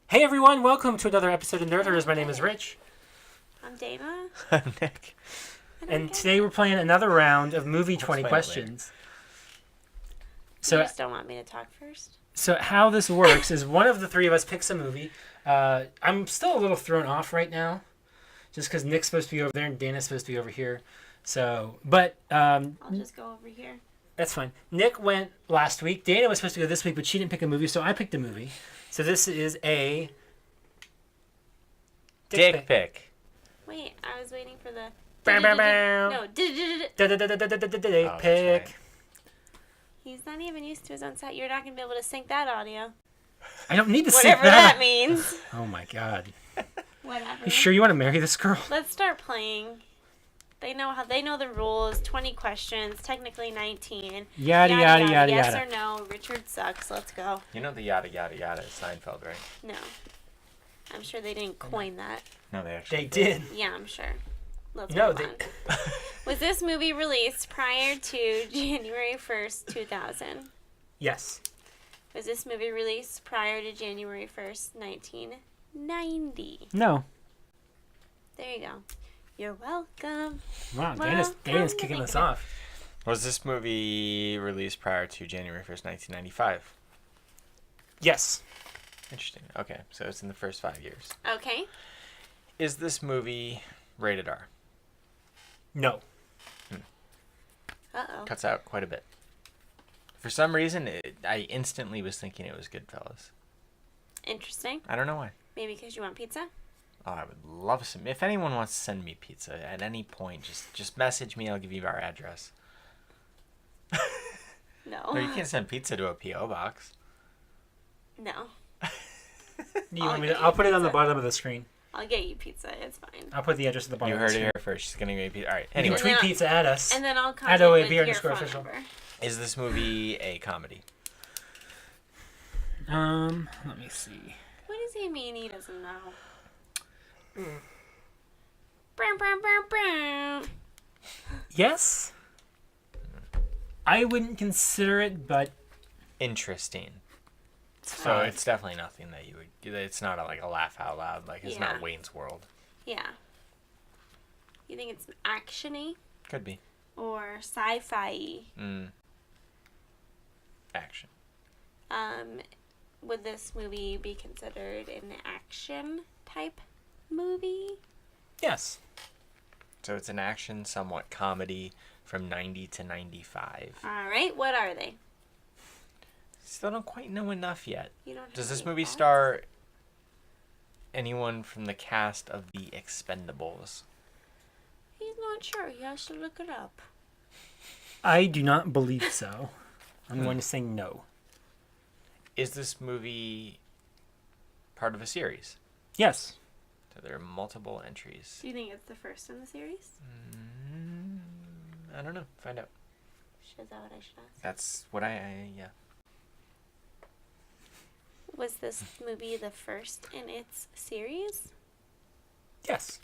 Hey everyone, welcome to another episode of Nerders. My name is Rich, I'm Dana. I'm Nick. and today we're playing another round of movie 20 play it questions. You So, just don't want me to talk first? so how this works is one of the three of us picks a movie. I'm still a little thrown off right now, just because Nick's supposed to be over there and Dana's supposed to be over here. But I'll just go over here. that's fine. Nick went last week. Dana was supposed to go this week, but she didn't pick a movie, so I picked a movie. So this is a Dick pic. Wait, I was waiting for the... Bam, bam, bam. No, Dick that's pic. right. he's not even used to his own set. You're not going to be able to sync that audio. I don't need to say Whatever that means. Oh my god. Whatever. You sure you want to marry this girl? Let's start playing. They know the rules. 20 questions, technically 19. Yada, yada, yada, Yes yada. or no. Richard sucks. Let's go. You know the yada yada yada is Seinfeld, right? No. I'm sure they didn't coin that. No, they actually They did. Yeah, I'm sure. Let's No, move they. on. Was this movie released prior to January 1st, 2000? Yes. Was this movie released prior to January 1st, 1990? No. There you go. You're welcome. Wow, Well, Dana's I'm kicking us thinking. off. Was this movie released prior to January 1st, 1995? Yes. Interesting. Okay, so it's in the first 5 years. Okay. Is this movie rated R? No. Uh-oh. Cuts out quite a bit. For some reason, I instantly was thinking it was Goodfellas. Interesting. I don't know why. Maybe because you want pizza? Oh, I would love some. If anyone wants to send me pizza at any point, just message me. I'll give you our address. No. No, you can't send pizza to a PO box. No. Do you I'll want me to? get I'll you put it on the pizza. bottom of the screen. I'll get you pizza. It's fine. I'll put the address at the bottom You of heard the it screen. here first. She's gonna get pizza. All right. You Anyway, can tweet then pizza at us. And then I'll At comment OAB with your underscore phone official. number. is this movie a comedy? Let me see. What does he mean he doesn't know? Brum, brum, brum, brum. Yes. I wouldn't consider it, but Interesting. it's So fine. it's definitely nothing that you would. It's not like a laugh out loud. Like it's Yeah. not Wayne's World. Yeah. You think it's actiony Could be. or sci-fi? Action. Would this movie be considered an action type movie? Yes. So it's an action, somewhat comedy from 90 to 95. All right. What are they? Still don't quite know enough yet. You don't. Does have this any movie thoughts? star anyone from the cast of The Expendables? He's not sure. He has to look it up. I do not believe so. I'm going to say no. Is this movie part of a series? Yes. So there are multiple entries. Do you think it's the first in the series? I don't know. Find out. Is that what I should ask? That's what yeah. Was this movie the first in its series? Yes.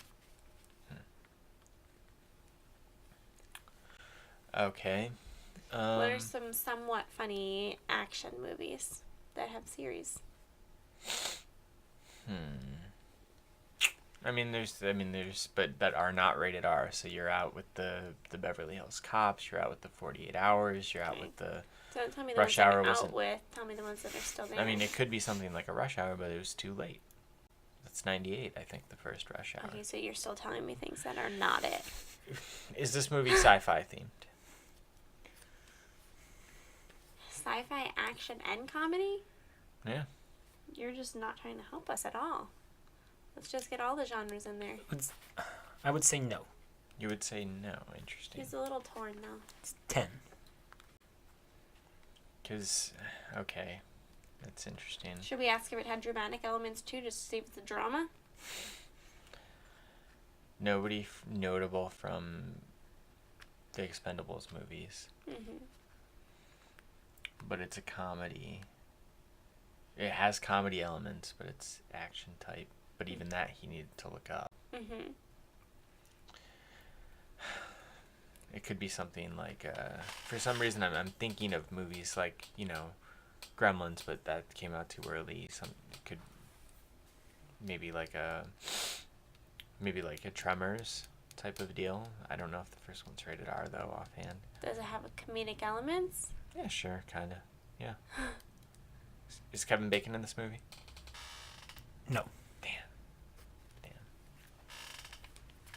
Okay. What are some somewhat funny action movies that have series? I mean, but that are not rated R. So you're out with the Beverly Hills Cops. You're out with the 48 Hours. You're out Okay. with the. Don't tell me the Rush ones that Hour I'm out wasn't- with. Tell me the ones that are still there. I mean, it could be something like a Rush Hour, but it was too late. That's 98, I think, the first Rush Hour. Okay, so you're still telling me things that are not it. Is this movie sci-fi themed? Sci-fi, action, and comedy? Yeah. You're just not trying to help us at all. Let's just get all the genres in there. I would say no. You would say no. Interesting. He's a little torn now. It's 10. Because, okay, that's interesting. Should we ask if it had dramatic elements too, just to see if it's a drama? Nobody notable from the Expendables movies, Mm-hmm. but it's a comedy. It has comedy elements, but it's action type. But even that he needed to look up. Mm-hmm. It could be something like, for some reason I'm thinking of movies like, Gremlins, but that came out too early. It could maybe like a Tremors type of deal. I don't know if the first one's rated R though, offhand. Does it have a comedic elements? Yeah, sure, kinda. Yeah. Is Kevin Bacon in this movie? No. Damn.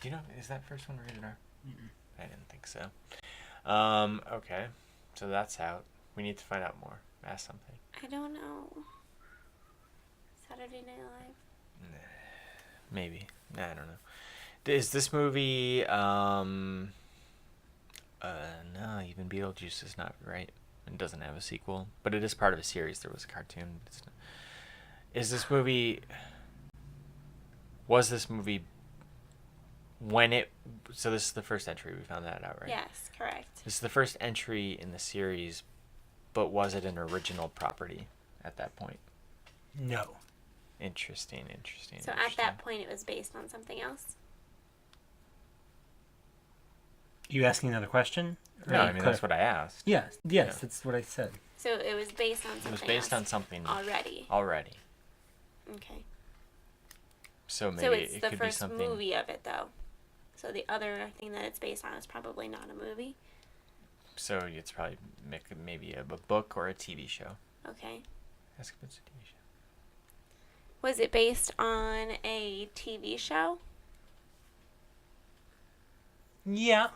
Do you know, is that first one rated R? Mm-mm. I didn't think so. Okay. So that's out. We need to find out more. Ask something. I don't know. Saturday Night Live. Maybe. I don't know. Is this movie, no, even Beetlejuice is not right. It doesn't have a sequel, but it is part of a series. There was a cartoon. Was this movie so this is the first entry, we found that out, right? Yes, correct. This is the first entry in the series, but was it an original property at that point? No. Interesting. So at that point, it was based on something else? You asking another question? No, I mean, that's what I asked. Yes, Yeah. that's what I said. So it was based on something It was based else on something already. Okay. So maybe So it's it the could be first something. movie of it, though. So the other thing that it's based on is probably not a movie. So it's probably maybe a book or a TV show. Okay. Ask if it's a TV show. Was it based on a TV show? Yeah.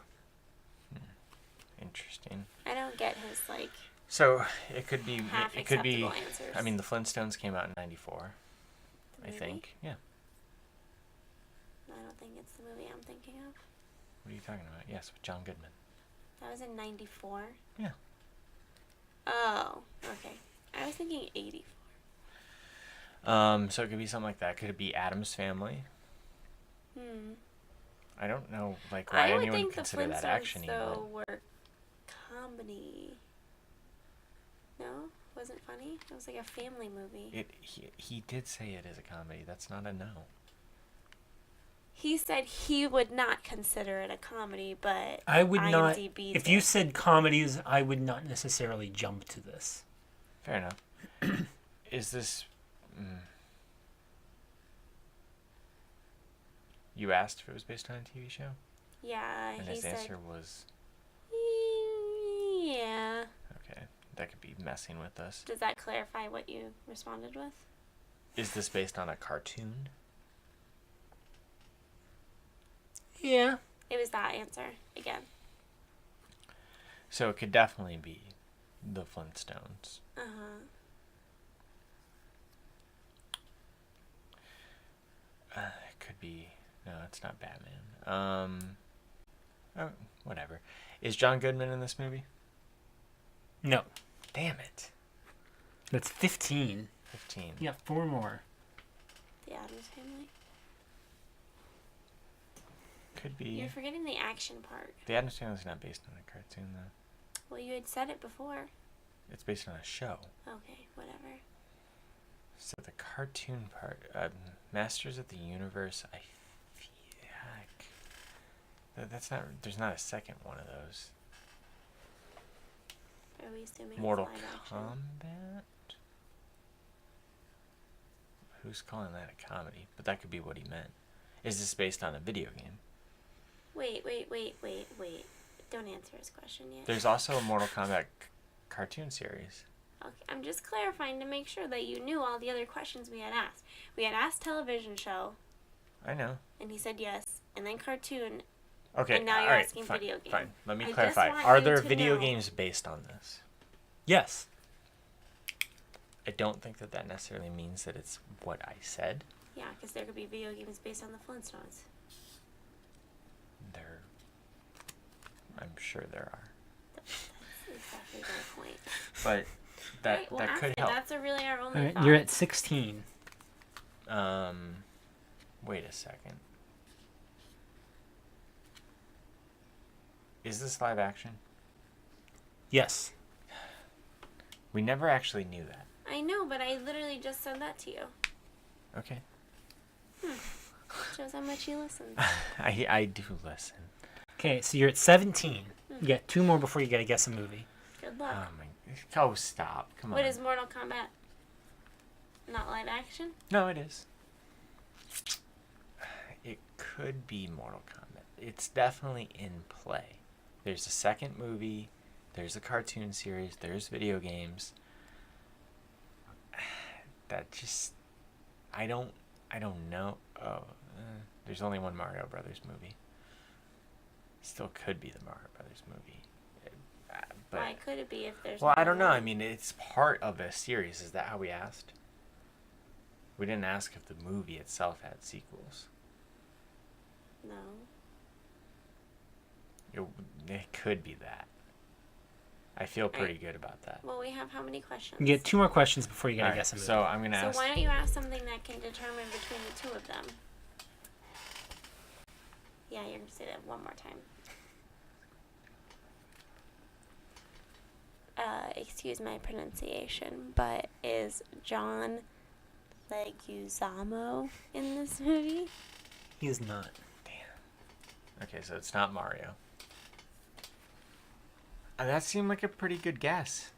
Interesting. I don't get his, like, So it could be. half It could be. acceptable answers. I mean, the Flintstones came out in '94. The I movie? think. Yeah. I don't think it's the movie I'm thinking of. What are you talking about? Yes, with John Goodman. That was in 94? Yeah. Oh, okay. I was thinking 84. So it could be something like that. Could it be Addams Family? I don't know, like, why I would anyone think would the consider that Flintstones, action-y, though, were comedy. No? Wasn't funny? It was like a family movie. He did say it is a comedy. That's not a no. He said he would not consider it a comedy, but I would not. IMDb If did. you said comedies, I would not necessarily jump to this. Fair enough. Is this... You asked if it was based on a TV show? Yeah, And he his said... answer was... Yeah. Okay, that could be messing with us. Does that clarify what you responded with? Is this based on a cartoon? Yeah. It was that answer, again. So it could definitely be the Flintstones. Uh-huh. It could be... No, it's not Batman. Oh, whatever. Is John Goodman in this movie? No. Damn it. That's 15. 15. Yeah, 4 more. The Addams Family. Could be. You're forgetting the action part. The Addams Family is not based on a cartoon, though. Well, you had said it before. It's based on a show. Okay, whatever. So the cartoon part, Masters of the Universe, I feel that's not. There's not a second one of those. Are we assuming Mortal it's live action? Kombat. Who's calling that a comedy? But that could be what he meant. Is this based on a video game? Wait. Don't answer his question yet. There's also a Mortal Kombat cartoon series. Okay, I'm just clarifying to make sure that you knew all the other questions we had asked. We had asked television show, I know. and he said yes, and then cartoon. Okay. And now you're alright, asking fine, video game. Fine. Let me I just clarify. want Are you there to video know. games based on this? Yes. I don't think that necessarily means that it's what I said. Yeah, because there could be video games based on the Flintstones. I'm sure there are. That's exactly my point. But that Right, well, that ask could it. help. That's really our only Alright, thought. you're at 16. Wait a second. Is this live action? Yes. We never actually knew that. I know, but I literally just said that to you. Okay. Shows how much you listen. I do listen. Okay, so you're at 17. You got 2 more before you gotta guess a movie. Good Oh luck. my. Oh, stop. Come on. What is Mortal Kombat? Not live action? No, it is. could be Mortal Kombat. It's definitely in play. There's a second movie. There's a cartoon series. There's video games. That just, I don't know. Oh, there's only one Mario Brothers movie. Still could be the Mario Brothers movie. But, Why could it be if there's? well, I no don't know. I one? mean, it's part of a series. Is that how we asked? We didn't ask if the movie itself had sequels. No. It could be that. I feel pretty good about that. Well, we have how many questions? You get 2 more questions before you gotta Alright, guess a movie. so I'm gonna So ask. why don't you ask something that can determine between the two of them? Yeah, you're gonna say that one more time. Excuse my pronunciation, but is John Leguizamo in this movie? He is not. Okay, so it's not Mario. That seemed like a pretty good guess.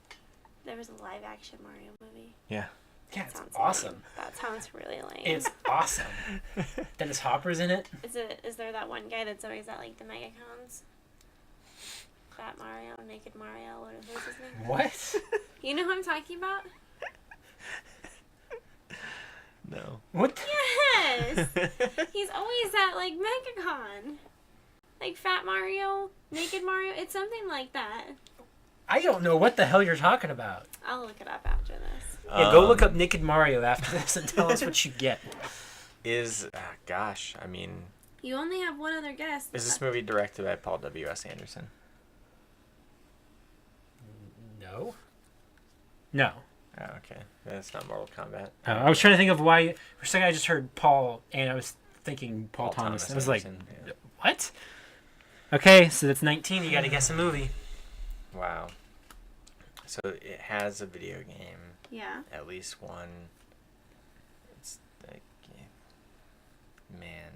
There was a live-action Mario movie. Yeah. Yeah, it's Sounds awesome. lame. That sounds really lame. It's awesome. Dennis Hopper's in it. Is there that one guy that's always at like the MegaCons? Fat Mario, Naked Mario, what is his name? What? You know who I'm talking about? No. What? Yes! He's always at like MegaCon. Like Fat Mario, Naked Mario, it's something like that. I don't know what the hell you're talking about. I'll look it up after this. Yeah, go look up Naked Mario after this and tell us what you get. Gosh, I mean, You only have one other guess. is this movie directed by Paul W.S. Anderson? No. No. Oh, okay. That's not Mortal Kombat. I was trying to think of why. For a second, I just heard Paul, and I was thinking Paul Thomas. I was like, Anderson, yeah. what? Okay, so that's 19. You got to guess a movie. Wow. So it has a video game. Yeah. At least one. It's like, man.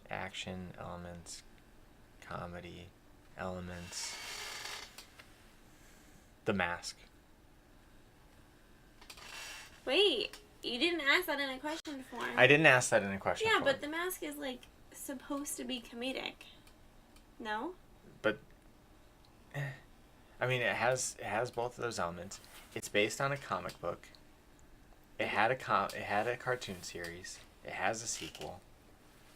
Action elements, comedy elements. The Mask. Wait, you didn't ask that in a question form. I didn't ask that in a question. Yeah, form. but The Mask is like supposed to be comedic. No? But I mean, it has both of those elements. It's based on a comic book. It had a cartoon series. It has a sequel.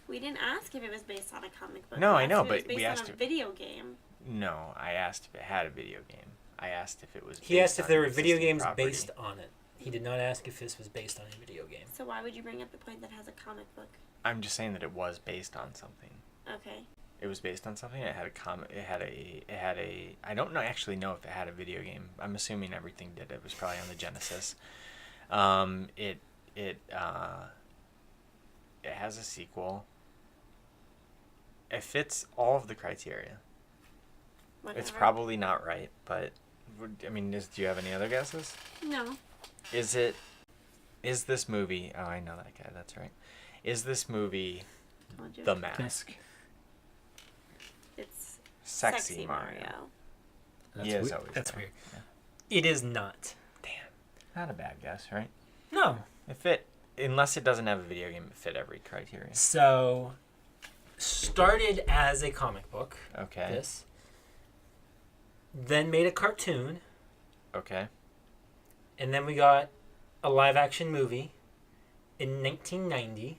We didn't ask if it was based on a comic book. No, We I know, asked if it was but we based asked on a if- video game. No, I asked if it had a video game. I asked if it was. He asked based if on there an were video existing games property. based on it. He did not ask if this was based on a video game. So why would you bring up the point that has a comic book? I'm just saying that it was based on something. Okay. It was based on something. It had a comic. It had a. I don't know. Actually, know if it had a video game. I'm assuming everything did. It was probably on the Genesis. It has a sequel. It fits all of the criteria. Whatever. It's probably not right, but I mean, do you have any other guesses? No. Is this movie? Oh, I know that guy. That's right. Is this movie Told you. The Mask? It's Sexy Mario. That's He is weird. always That's there. weird. Yeah. It is not. Damn. Not a bad guess, right? No. It fit. Unless it doesn't have a video game, it fit every criteria. So, started as a comic book. Okay. This. Then made a cartoon, Okay. and then we got a live action movie in 1990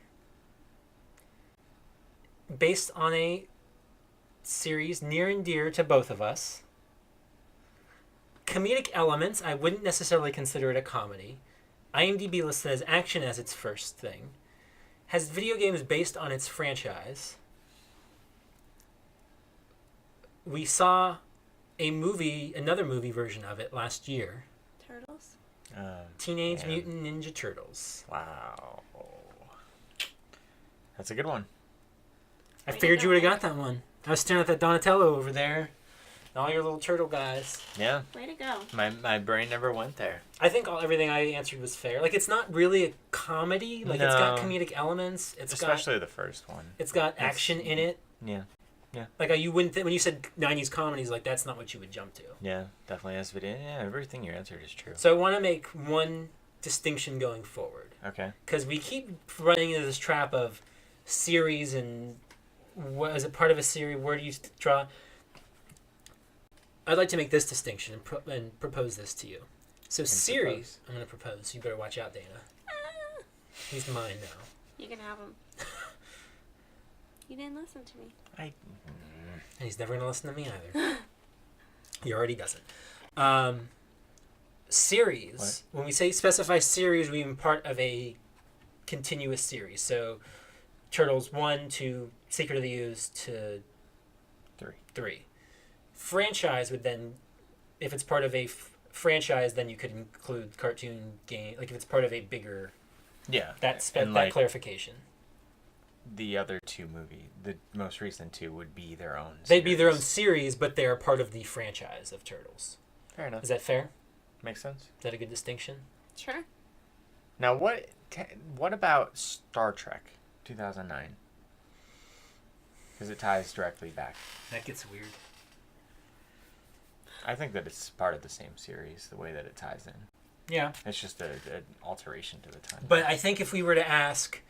based on a series near and dear to both of us. Comedic elements, I wouldn't necessarily consider it a comedy. IMDb lists it as action as its first thing. Has video games based on its franchise. We saw another movie version of it last year. Turtles? Teenage Yeah. Mutant Ninja Turtles. Wow. That's a good one. I Way to figured you go. would have got that one. I was staring at that Donatello over there. And all your little turtle guys. Yeah. Way to go. My brain never went there. I think everything I answered was fair. Like, it's not really a comedy. Like, it's got No. comedic elements. Especially the first one. It's got action in it. Yeah. Like, you wouldn't when you said 90s comedies, like, that's not what you would jump to. Yeah. Definitely has video. Yeah. Everything you answered is true. So I want to make one distinction going forward. Okay. Because we keep running into this trap of series and what is it part of a series? Where do you draw? I'd like to make this distinction and propose this to you. So series, I'm going to propose. You better watch out, Dana. He's mine now. You can have him. You didn't listen to me. And he's never going to listen to me either. He already doesn't. Series. What? When we say specify series, we mean part of a continuous series. So Turtles 1 to Secret of the Ooze to 3. Franchise would then, if it's part of a franchise, then you could include cartoon game. Like if it's part of a bigger. Yeah. That like, clarification. The other two movies, the most recent two, would be their own series. They'd be their own series, but they're part of the franchise of Turtles. Fair enough. Is that fair? Makes sense. Is that a good distinction? Sure. Now, what about Star Trek 2009? Because it ties directly back. That gets weird. I think that it's part of the same series, the way that it ties in. Yeah. It's just an alteration to the time. But I think if we were to ask,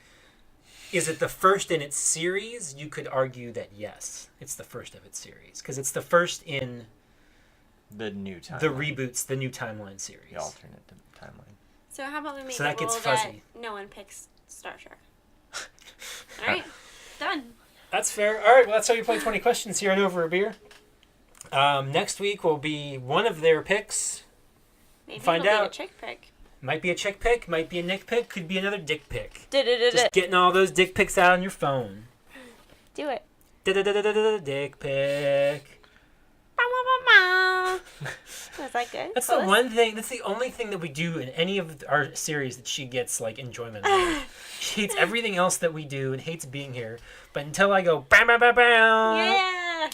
is it the first in its series? You could argue that yes, it's the first of its series. Because it's the first in the new timeline. The reboots, the new timeline series. The alternate timeline. So how about we make So that a rule gets fuzzy. that no one picks Star Trek? All right, done. That's fair. All right, well, that's how you play 20 questions here on Over a Beer. Next week will be one of their picks. Maybe Find it'll out. be a chick pick. Might be a chick pick, mick be a Nick pick, could be another dick pick. Do Just getting all those dick pics out on your phone. it. Dick pic. Was that good? That's the one thing. That's the only thing that we do in any of our series that she gets like enjoyment out of. She hates everything else that we do and hates being here. But until I go bam bam bam bam. Yeah.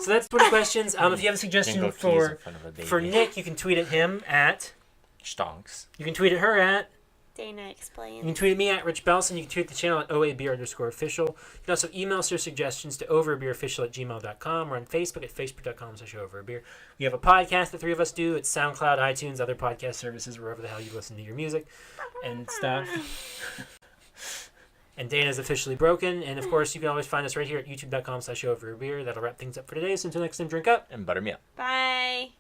So that's 20 questions. If you have a suggestion for Nick, you can tweet at him at Stonks. You can tweet at her at Dana Explains. You can tweet at me at Rich Belson. You can tweet the channel at OABeer_official. You can also email us your suggestions to overabeerofficial@gmail.com or on Facebook at facebook.com/overabeer. We have a podcast the three of us do. It's SoundCloud, iTunes, other podcast services, wherever the hell you listen to your music and stuff. And Dana's officially broken. And of course, you can always find us right here at youtube.com/overabeer. That'll wrap things up for today. So until next time, drink up and butter me up. Bye.